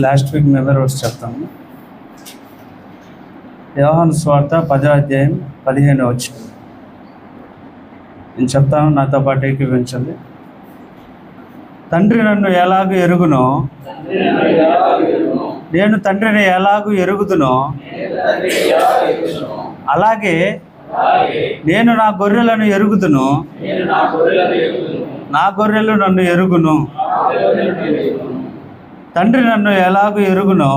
Last week memory verse చెప్తాము. యోహాను సువార్త 10వ అధ్యాయం 15వ వచనం. నేను చెప్తాను, నాతో పాటు ఏకీభవించండి. తండ్రి నన్ను ఎలాగూ ఎరుగునో, నేను తండ్రిని ఎలాగూ ఎరుగుదునో, అలాగే నేను నా గొర్రెలను ఎరుగుదును, నా గొర్రెలు నన్ను ఎరుగును. తండ్రి నన్ను ఎలాగూ ఎరుగునో,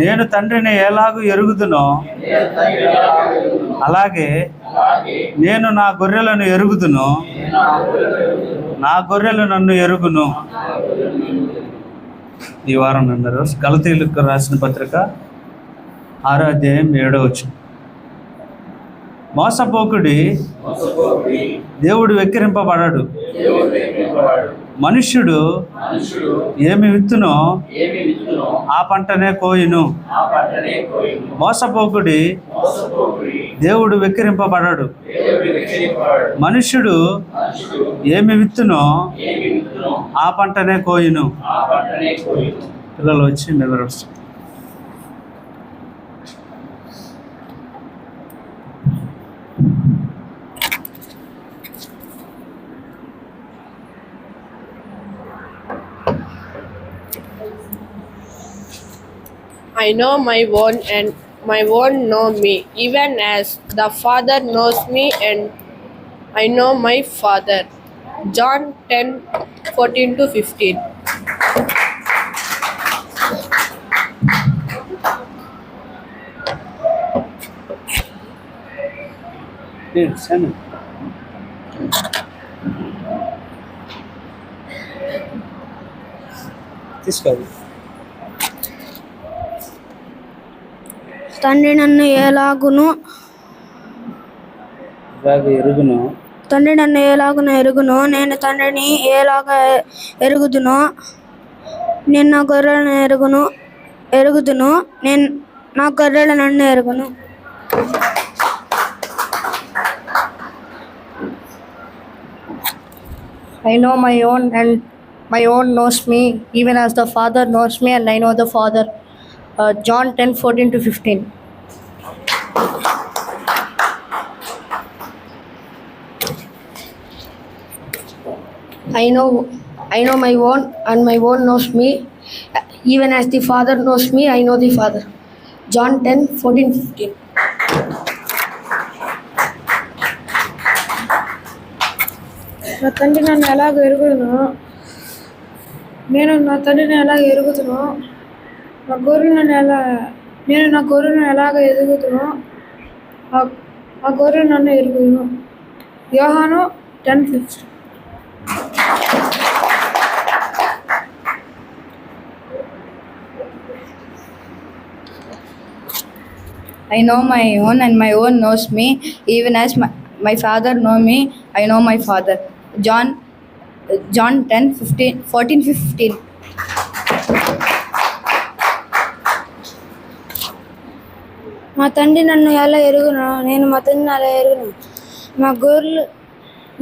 నేను తండ్రిని ఎలాగూ ఎరుగుదునో, అలాగే నేను నా గొర్రెలను ఎరుగుదును, నా గొర్రెలు నన్ను ఎరుగును. ఈ వారం అందరూ గలతీయులకు రాసిన పత్రిక 6వ అధ్యాయం 7వ వచనం. మోసపోకుడి, దేవుడు వెక్కిరింపబడడు. మనుష్యుడు ఏమి విత్తునో ఆ పంటనే కోయును. మోసపోకుడి, దేవుడు వెక్కిరింపబడడు. మనుష్యుడు ఏమి విత్తునో ఆ పంటనే కోయును. పిల్లలు వచ్చి నిద్రొస్తారు. I know my own and my own know me, even as the Father knows me and I know my Father. John 10:14-15. తీసుకోవాలి. తండ్రి నన్ను ఎలాగును ఎరుగును, నేను తండ్రిని ఎలాగ ఎరుగుదునో, నేను నా గొర్రెలను ఎరుగుదును, నేను నా గొర్రెలు నన్ను ఎరుగును. I know my own and my own knows me, even as the Father knows me and I know the Father. John 10:14-15. I know my own and my own knows me, even as the Father knows me, I know the Father. John 10:14-15. నా తండ్రి నన్ను ఎలాగ ఎరుగుదునో, నేను నా తండ్రిని ఎలాగ ఎరుగుదునో, నేను నా గొర్రెలను ఎలాగ ఎరుగుదునో, ఆ గొర్రెలు నన్ను ఎరుగుదును. యోహాను 10:15. I know my own and my own knows me, even as my Father know me, I know my Father. John 10:14-15. మా తండ్రి నన్ను ఎలా ఎరుగును, నేను మా తండ్రిని అలా ఎరుగును.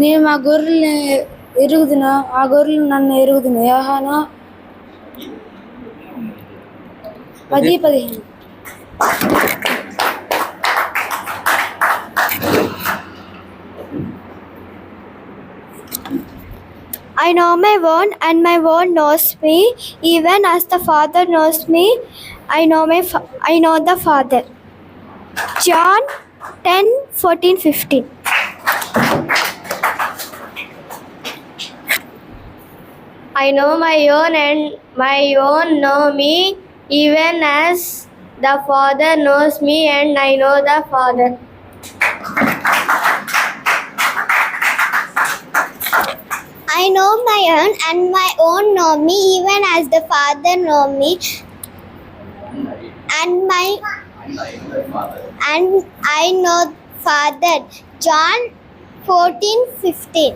నేను మా గొర్రెల్ని ఎరుగుదును, ఆ గొర్రెలు నన్ను ఎరుగుదును. యోహాను 10:15. I know my own and my own knows me, even as the Father knows me, I know the Father. John 10:14-15. I know my own and my own know me, even as the Father knows me and I know the Father. I know my own and my own know me, even as the Father know me, and I know Father. John 14:15.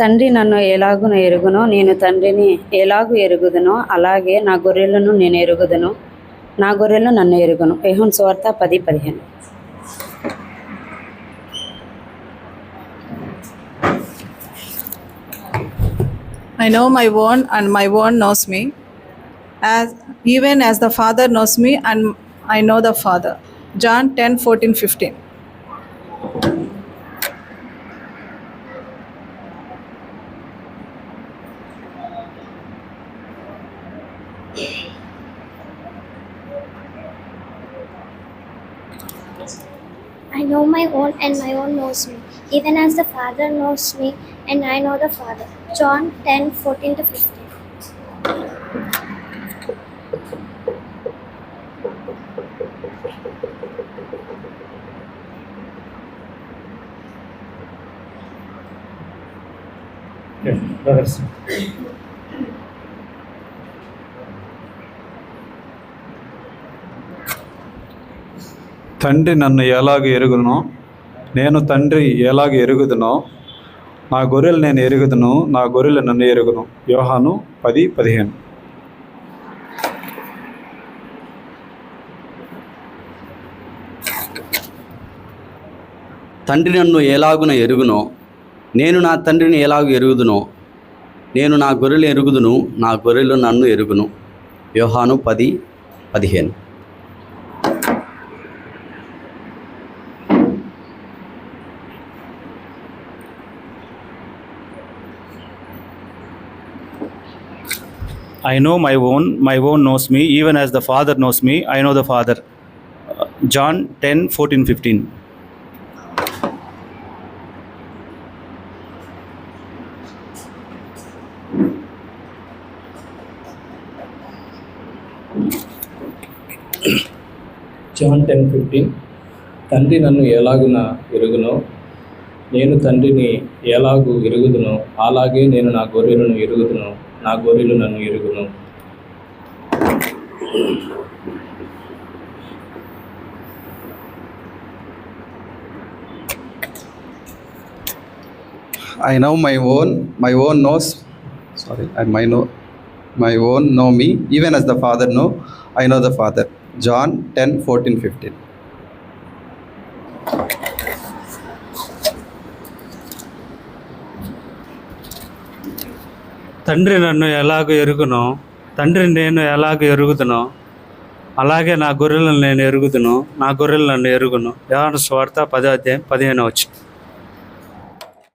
తండ్రి నన్ను ఎలాగున ఎరుగునో నేను తండ్రిని ఎలాగు ఎరుగుదునో అలాగే నా గొర్రెలను నేను ఎరుగుదును, నా గొర్రెలు నన్ను ఎరుగును. యోహాను సువార్త 10:15. I know my own and my own knows me, even as the Father knows me and I know the Father. John 10:14-15. I know my own and my own knows me, even as the Father knows me and I know the Father. John 10:14-15. Okay, brothers. తండ్రి నన్ను ఎలాగ ఎరుగునో నేను తండ్రి ఎలాగ ఎరుగుదునో నా గొర్రెలు నేను ఎరుగుదును, నా గొర్రెలు నన్ను ఎరుగును. యోహాను 10:15. తండ్రి నన్ను ఎలాగున ఎరుగునో నేను నా తండ్రిని ఎలాగ ఎరుగుదునో నేను నా గొర్రెలు ఎరుగుదును, నా గొర్రెలు నన్ను ఎరుగును. యోహాను 10:15. I know my own knows me, even as the Father knows me, I know the Father. John 10:14-15. John 10:15. తండ్రి నన్ను ఎలాగున ఎరుగునో నేను తండ్రిని ఎలాగూ ఎరుగుదునో అలాగే నేను నా గొర్రెలను ఎరుగుదును, నా గొర్రెలు నన్ను ఎరుగును. I know my own knows, and my own know me, even as the Father know, I know the Father. John 10:14-15. తండ్రి నన్ను ఎలాగ ఎరుగునో తండ్రి నేను ఎలాగ ఎరుగుదునో అలాగే నా గొర్రెలను నేను ఎరుగుదును, నా గొర్రెలు నన్ను ఎరుగును. యోహాను సువార్త 10:15.